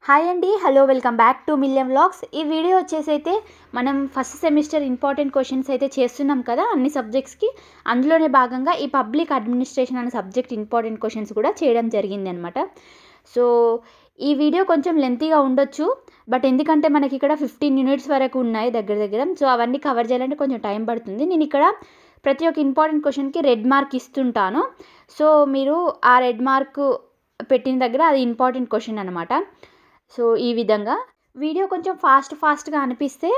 Hi అండి, hello, welcome back to మిలియం vlogs. ఈ video వచ్చేసి మనం ఫస్ట్ సెమిస్టర్ ఇంపార్టెంట్ క్వశ్చన్స్ అయితే చేస్తున్నాం కదా అన్ని సబ్జెక్ట్స్కి. అందులోనే భాగంగా ఈ పబ్లిక్ అడ్మినిస్ట్రేషన్ అనే సబ్జెక్ట్ ఇంపార్టెంట్ క్వశ్చన్స్ కూడా చేయడం జరిగింది అనమాట. సో ఈ వీడియో కొంచెం లెంతీగా ఉండొచ్చు, బట్ ఎందుకంటే మనకి ఇక్కడ 15 యూనిట్స్ వరకు ఉన్నాయి దగ్గర. సో అవన్నీ కవర్ చేయాలంటే కొంచెం టైం పడుతుంది. నేను ఇక్కడ ప్రతి ఒక్క ఇంపార్టెంట్ క్వశ్చన్కి రెడ్ మార్క్ ఇస్తుంటాను. సో మీరు ఆ రెడ్ మార్క్ పెట్టిన దగ్గర అది ఇంపార్టెంట్ క్వశ్చన్ అనమాట. సో ఈ విధంగా వీడియో కొంచెం ఫాస్ట్గా అనిపిస్తే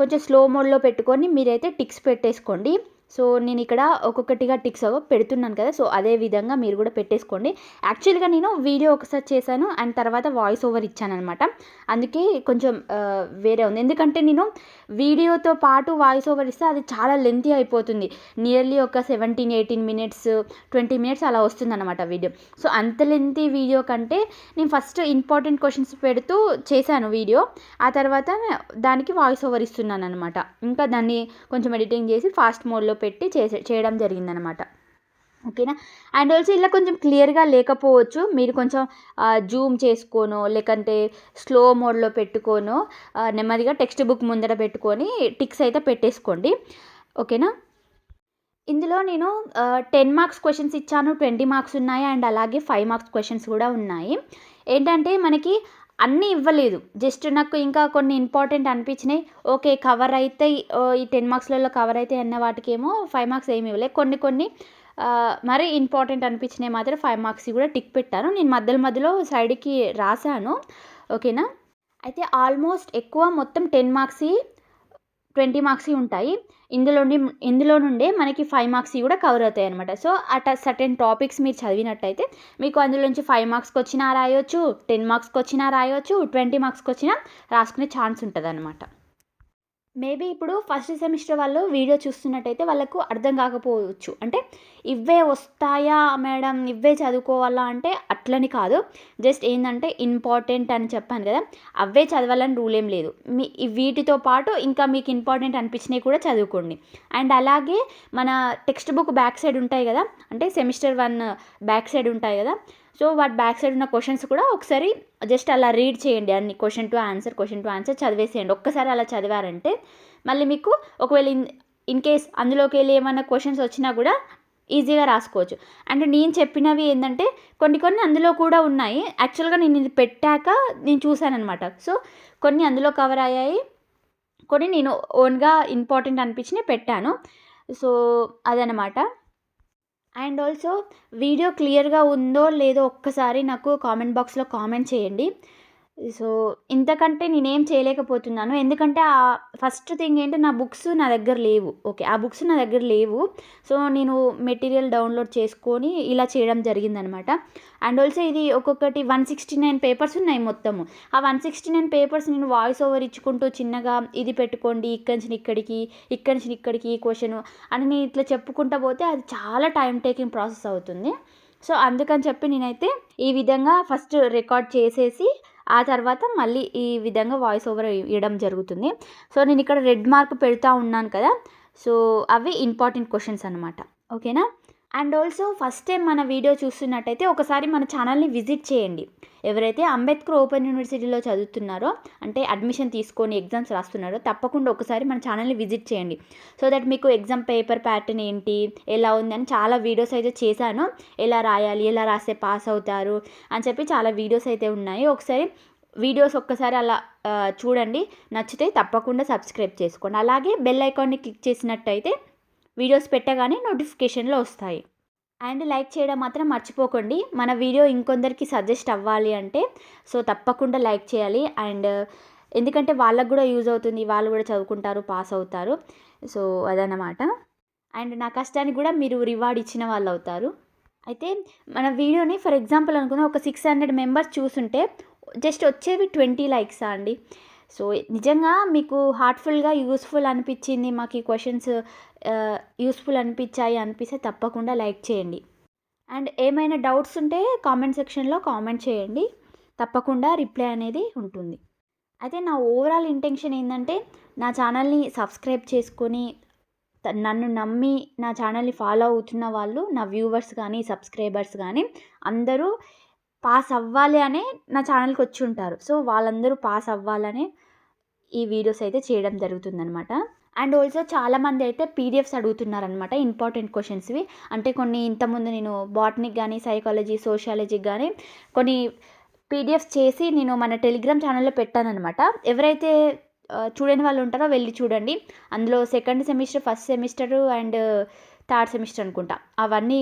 కొంచెం స్లో మోడ్లో పెట్టుకొని మీరైతే టిక్స్ పెట్టేసుకోండి. సో నేను ఇక్కడ ఒక్కొక్కటిగా టిక్స్ పెడుతున్నాను కదా, సో అదే విధంగా మీరు కూడా పెట్టేసుకోండి. యాక్చువల్గా నేను వీడియో ఒకసారి చేశాను అండ్ తర్వాత వాయిస్ ఓవర్ ఇచ్చాను అనమాట. అందుకే కొంచెం వేరే ఉంది. ఎందుకంటే నేను వీడియోతో పాటు వాయిస్ ఓవర్ ఇస్తే అది చాలా లెంతీ అయిపోతుంది. నియర్లీ ఒక 17-18 మినిట్స్ 20 మినిట్స్ అలా వస్తుందన్నమాట వీడియో. సో అంత లెంతీ వీడియో కంటే నేను ఫస్ట్ ఇంపార్టెంట్ క్వశ్చన్స్ పెడుతూ చేశాను వీడియో, ఆ తర్వాత దానికి వాయిస్ ఓవర్ ఇస్తున్నాను అనమాట. ఇంకా దాన్ని కొంచెం ఎడిటింగ్ చేసి ఫాస్ట్ మోడ్లో పెట్టి చేయడం జరిగిందనమాట. ఓకేనా. అండ్ ఆల్సో ఇలా కొంచెం క్లియర్గా లేకపోవచ్చు, మీరు కొంచెం జూమ్ చేసుకోనో లేకంటే స్లో మోడ్లో పెట్టుకోనో నెమ్మదిగా టెక్స్ట్ బుక్ ముందర పెట్టుకొని టిక్స్ అయితే పెట్టేసుకోండి. ఓకేనా. ఇందులో నేను 10 మార్క్స్ క్వశ్చన్స్ ఇచ్చాను, 20 మార్క్స్ ఉన్నాయి అండ్ అలాగే 5 మార్క్స్ క్వశ్చన్స్ కూడా ఉన్నాయి. ఏంటంటే మనకి అన్నీ ఇవ్వలేదు, జస్ట్ నాకు ఇంకా కొన్ని ఇంపార్టెంట్ అనిపించినాయి. ఓకే కవర్ అయితే ఈ 10 మార్క్స్లలో కవర్ అయితే అన్న వాటికేమో 5 మార్క్స్ ఏమి ఇవ్వలేదు. కొన్ని మరీ ఇంపార్టెంట్ అనిపించినాయి మాత్రం 5 మార్క్స్ కూడా టిక్ పెట్టాను. నేను మధ్యలో సైడ్కి రాశాను. ఓకేనా. అయితే ఆల్మోస్ట్ ఎక్కువ మొత్తం 10 మార్క్స్ 20 మార్క్స్ ఉంటాయి. ఇందులో నుండే మనకి 5 మార్క్స్ కూడా కవర్ అవుతాయి అనమాట. సో అట్ సర్టెన్ టాపిక్స్ మీరు చదివినట్టయితే మీకు అందులో నుంచి 5 మార్క్స్కి వచ్చినా రాయొచ్చు, 10 మార్క్స్కి వచ్చినా రాయొచ్చు, 20 మార్క్స్కి వచ్చినా రాసుకునే ఛాన్స్ ఉంటుంది అనమాట. మేబీ ఇప్పుడు ఫస్ట్ సెమిస్టర్ వాళ్ళు వీడియో చూస్తున్నట్టయితే వాళ్ళకు అర్థం కాకపోవచ్చు. అంటే ఇవే వస్తాయా మేడం, ఇవే చదువుకోవాలా అంటే అట్లని కాదు. జస్ట్ ఏంటంటే ఇంపార్టెంట్ అని చెప్పాను కదా, అవే చదవాలని రూల్ ఏం లేదు. వీటితో పాటు ఇంకా మీకు ఇంపార్టెంట్ అనిపించినవి కూడా చదువుకోండి. అండ్ అలాగే మన టెక్స్ట్ బుక్ బ్యాక్ సైడ్ ఉంటాయి కదా, అంటే సెమిస్టర్ 1 బ్యాక్ సైడ్ ఉంటాయి కదా, సో వాటి బ్యాక్ సైడ్ ఉన్న క్వశ్చన్స్ కూడా ఒకసారి జస్ట్ అలా రీడ్ చేయండి. అన్ని క్వశ్చన్ టు ఆన్సర్ చదివేసేయండి. ఒక్కసారి అలా చదివారంటే మళ్ళీ మీకు ఒకవేళ ఇన్ కేస్ అందులోకి వెళ్ళి ఏమైనా క్వశ్చన్స్ వచ్చినా కూడా ఈజీగా రాసుకోవచ్చు. అండ్ నేను చెప్పినవి ఏంటంటే కొన్ని అందులో కూడా ఉన్నాయి. యాక్చువల్గా నేను ఇది పెట్టాక నేను చూశాను అనమాట. సో కొన్ని అందులో కవర్ అయ్యాయి, కొన్ని నేను ఓన్గా ఇంపార్టెంట్ అనిపించినవి పెట్టాను. సో అదనమాట. అండ్ ఆల్సో వీడియో క్లియర్గా ఉందో లేదో ఒక్కసారి నాకు కామెంట్ బాక్స్లో కామెంట్ చేయండి. సో ఇంతకంటే నేనేం చేయలేకపోతున్నాను, ఎందుకంటే ఫస్ట్ థింగ్ ఏంటి, నా బుక్స్ నా దగ్గర లేవు. ఓకే, ఆ బుక్స్ నా దగ్గర లేవు. సో నేను మెటీరియల్ డౌన్లోడ్ చేసుకొని ఇలా చేయడం జరిగిందనమాట. అండ్ ఆల్సో ఇది ఒక్కొక్కటి 169 పేపర్స్ ఉన్నాయి మొత్తము. ఆ 169 పేపర్స్ నేను వాయిస్ ఓవర్ ఇచ్చుకుంటూ చిన్నగా ఇది పెట్టుకోండి, ఇక్కడి నుంచి ఇక్కడికి ఈ క్వశ్చన్ అని నేను ఇట్లా చెప్పుకుంటూ పోతే అది చాలా టైం టేకింగ్ ప్రాసెస్ అవుతుంది. సో అందుకని చెప్పి నేనైతే ఈ విధంగా ఫస్ట్ రికార్డ్ చేసేసి ఆ తర్వాత మళ్ళీ ఈ విధంగా వాయిస్ ఓవర్ ఇవ్వడం జరుగుతుంది. సో నేను ఇక్కడ రెడ్ మార్క్ పెడతా ఉన్నాను కదా, సో అవి ఇంపార్టెంట్ క్వశ్చన్స్ అనమాట. ఓకేనా. అండ్ ఆల్సో ఫస్ట్ టైం మన వీడియో చూస్తున్నట్టయితే ఒకసారి మన ఛానల్ని విజిట్ చేయండి. ఎవరైతే అంబేద్కర్ ఓపెన్ యూనివర్సిటీలో చదువుతున్నారో, అంటే అడ్మిషన్ తీసుకొని ఎగ్జామ్స్ రాస్తున్నారో, తప్పకుండా ఒకసారి మన ఛానల్ని విజిట్ చేయండి. సో దట్ మీకు ఎగ్జామ్ పేపర్ ప్యాటర్న్ ఏంటి, ఎలా ఉందని చాలా వీడియోస్ అయితే చేశాను. ఎలా రాయాలి, ఎలా రాస్తే పాస్ అవుతారు అని చెప్పి చాలా వీడియోస్ అయితే ఉన్నాయి. ఒకసారి వీడియోస్ ఒక్కసారి అలా చూడండి, నచ్చితే తప్పకుండా సబ్స్క్రైబ్ చేసుకోండి. అలాగే బెల్ ఐకాన్ని క్లిక్ చేసినట్టయితే వీడియోస్ పెట్టగానే నోటిఫికేషన్లో వస్తాయి. అండ్ లైక్ చేయడం మాత్రం మర్చిపోకండి. మన వీడియో ఇంకొందరికి సజెస్ట్ అవ్వాలి అంటే సో తప్పకుండా లైక్ చేయాలి. అండ్ ఎందుకంటే వాళ్ళకు కూడా యూజ్ అవుతుంది, వాళ్ళు కూడా చదువుకుంటారు, పాస్ అవుతారు. సో అదన్నమాట. అండ్ నా కష్టానికి కూడా మీరు రివార్డ్ ఇచ్చిన వాళ్ళు అవుతారు. అయితే మన వీడియోని ఫర్ ఎగ్జాంపుల్ అనుకుందాం, ఒక 600 మెంబర్స్ చూసుంటే జస్ట్ వచ్చేవి 20 లైక్సా అండి. సో నిజంగా మీకు హార్ట్ఫుల్గా యూస్ఫుల్ అనిపించింది, మాకు ఈ క్వశ్చన్స్ యూస్ఫుల్ అనిపిస్తే తప్పకుండా లైక్ చేయండి. అండ్ ఏమైనా డౌట్స్ ఉంటే కామెంట్ సెక్షన్లో కామెంట్ చేయండి, తప్పకుండా రిప్లై అనేది ఉంటుంది. అయితే నా ఓవరాల్ ఇంటెన్షన్ ఏంటంటే నా ఛానల్ని సబ్స్క్రైబ్ చేసుకొని నన్ను నమ్మి నా ఛానల్ని ఫాలో అవుతున్న వాళ్ళు, నా వ్యూవర్స్ కానీ సబ్స్క్రైబర్స్ కానీ అందరూ పాస్ అవ్వాలి అనే నా ఛానల్‌కి వచ్చి ఉంటారు. సో, వాళ్ళందరూ పాస్ అవ్వాలనే ఈ వీడియోస్ అయితే చేయడం జరుగుతుందనమాట. అండ్ ఆల్సో చాలామంది అయితే పీడిఎఫ్స్ అడుగుతున్నారనమాట ఇంపార్టెంట్ క్వెషన్స్‌వి. అంటే కొన్ని ఇంతకుముందు నేను బాటనీకి గానీ, సైకాలజీ, సోషియాలజీకి గానీ కొన్ని పీడిఎఫ్స్ చేసి నేను మన టెలిగ్రామ్ ఛానల్‌లో పెట్టాననమాట. ఎవరైతే చూడని వాళ్ళు ఉంటారో వెళ్ళి చూడండి. అందులో second semester, first semester and third semester అనుకుంటా. అవన్నీ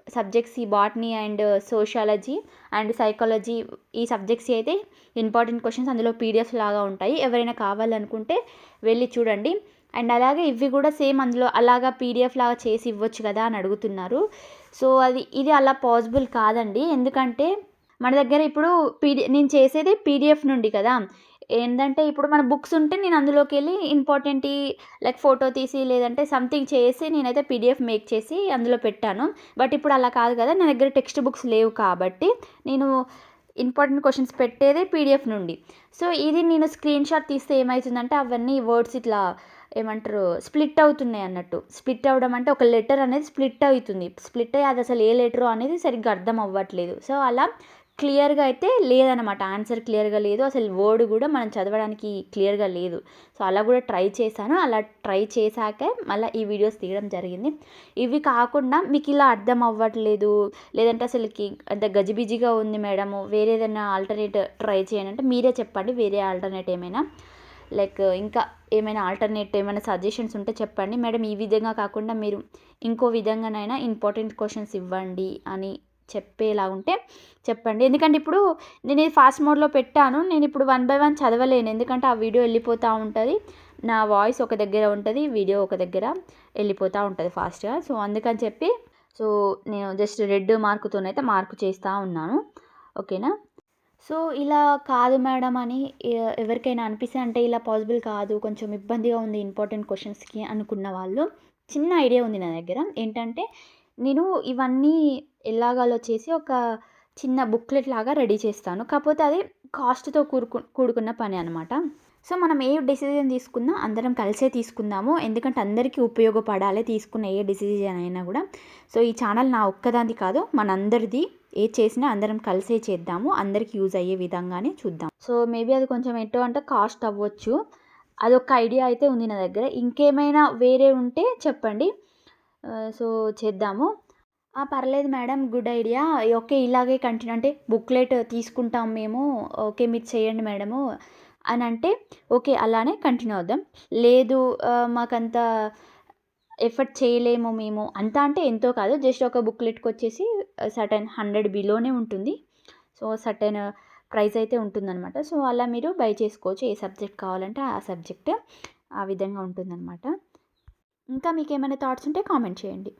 సబ్జెక్ట్స్ ఈ botany and sociology and psychology ఈ సబ్జెక్ట్స్ అయితే ఇంపార్టెంట్ క్వెషన్స్ అందులో పీడిఎఫ్ లాగా ఉంటాయి. ఎవరైనా కావాలనుకుంటే వెళ్ళి చూడండి. అండ్ అలాగే ఇవి కూడా సేమ్ అందులో అలాగా పీడిఎఫ్ లాగా చేసి ఇవ్వచ్చు కదా అని అడుగుతున్నారు. సో, ఇది అలా పాసిబుల్ కాదండి. ఎందుకంటే మన దగ్గర ఇప్పుడు నేను చేసేది పీడిఎఫ్ నుండి కదా! ఏందంటే ఇప్పుడు మన బుక్స్ ఉంటే నేను అందులోకెళ్ళి ఇంపార్టెంట్‌యి లైక్ ఫోటో తీసి లేదంటే సంథింగ్ చేసి నేనైతే పీడిఎఫ్ మేక్ చేసి అందులో పెట్టాను. బట్ ఇప్పుడు అలా కాదు కదా! నా దగ్గర టెక్స్ట్ బుక్స్ లేవు కాబట్టి నేను ఇంపార్టెంట్ క్వెషన్స్ పెట్టేదే పీడిఎఫ్ నుండి. సో, ఇది నేను స్క్రీన్‌షాట్ తీస్తే ఏమైతుందంటే అవన్నీ వర్డ్స్ ఇట్లా ఏమంటారు స్ప్లిట్ అవుతున్నాయి అన్నట్టు. స్ప్లిట్ అవ్వడం అంటే ఒక లెటర్ అనేది స్ప్లిట్ అవుతుంది. స్ప్లిట్ అయ్యి అది అసలు ఏ లెటరో అనేది సరిగ్గా అర్థం అవ్వట్లేదు. సో, అలా క్లియర్‌గా అయితే లేదనమాట. ఆన్సర్ క్లియర్‌గా లేదు. అసలు వర్డ్ కూడా మనం చదవడానికి క్లియర్‌గా లేదు. సో, అలా కూడా ట్రై చేశాను. అలా ట్రై చేశాకే మళ్ళీ ఈ వీడియోస్ తీయడం జరిగింది. ఇవి కాకుండా మీకు ఇలా అర్థం అవ్వట్లేదు, లేదంటే అసలుకి అంత గజిబిజిగా ఉంది మేడము, వేరే ఏదైనా ఆల్టర్‌నేట్ ట్రై చేయండి అంటే మీరే చెప్పండి. వేరే ఆల్టర్‌నేట్ ఏమైనా లైక్ ఇంకా ఏమైనా ఆల్టర్‌నేట్ ఏమైనా సజెషన్స్ ఉంటే చెప్పండి. మేడం ఈ విధంగా కాకుండా మీరు ఇంకో విధంగానైనా ఇంపార్టెంట్ క్వెషన్స్ ఇవ్వండి అని చెప్పేలా ఉంటే చెప్పండి. ఎందుకంటే ఇప్పుడు నేను ఇది ఫాస్ట్ మోడ్‌లో పెట్టాను. నేను ఇప్పుడు 1 బై 1 చదవలేను. ఎందుకంటే ఆ వీడియో వెళ్ళిపోతూ ఉంటది. నా వాయిస్ ఒక దగ్గర ఉంటది. వీడియో ఒక దగ్గర వెళ్ళిపోతూ ఉంటది ఫాస్ట్‌గా. సో, అందుకని చెప్పి నేను జస్ట్ రెడ్ మార్క్‌తోనైతే మార్క్ చేస్తా ఉన్నాను. ఓకేనా? సో, ఇలా కాదు మేడం అని ఎవరికైనా అనిపిస్తే అంటే ఇలా పాసిబుల్ కాదు, కొంచెం ఇబ్బందిగా ఉంది ఇంపార్టెంట్ క్వెషన్స్‌కి అనుకున్న వాళ్ళు చిన్న ఐడియా ఉంది నా దగ్గర. ఏంటంటే నేను ఇవన్నీ ఎలాగాలో చేసి ఒక చిన్న బుక్లెట్ లాగా రెడీ చేస్తాను. కాకపోతే అది కాస్ట్‌తో కూడుకున్న పని అనమాట. సో, మనం ఏ డెసిజన్ తీసుకున్నా అందరం కలిసే తీసుకుందాము. ఎందుకంటే అందరికీ ఉపయోగపడాలి తీసుకున్న ఏ డెసిజన్ అయినా కూడా. సో, ఈ ఛానల్ నా ఒక్కదానిది కాదు మనందరిది. ఏది చేసినా అందరం కలిసే చేద్దాము. అందరికి యూజ్ అయ్యే విధంగానే చూద్దాం. సో, మేబీ అది కొంచెం ఎటో అంటే కాస్ట్ అవ్వచ్చు. అదొక ఐడియా అయితే ఉంది నా దగ్గర. ఇంకేమైనా వేరే ఉంటే చెప్పండి. సో, చేద్దాము. పర్లేదు మేడం గుడ్ ఐడియా. ఓకే. ఇలాగే కంటిన్యూ అంటే బుక్లెట్ తీసుకుంటాం మేము. ఓకే. మీరు చేయండి మేడము అనంటే ఓకే. అలానే కంటిన్యూ అవుదాం. లేదు మాకంత ఎఫర్ట్ చేయలేము మేము. అంత అంటే ఎంతో కాదు. జస్ట్ ఒక బుక్లెట్‌కొచ్చేసి సర్టెన్ 100 బిలోనే ఉంటుంది. సో, సర్టెన్ ప్రైస్ అయితే ఉంటుందనమాట. సో, అలా మీరు బై చేసుకోవచ్చు. ఏ సబ్జెక్ట్ కావాలంటే ఆ సబ్జెక్ట్. ఆ విధంగా ఉంటుందనమాట. ఇంకా మీకేమైనా థాట్స్ ఉంటే కామెంట్ చేయండి.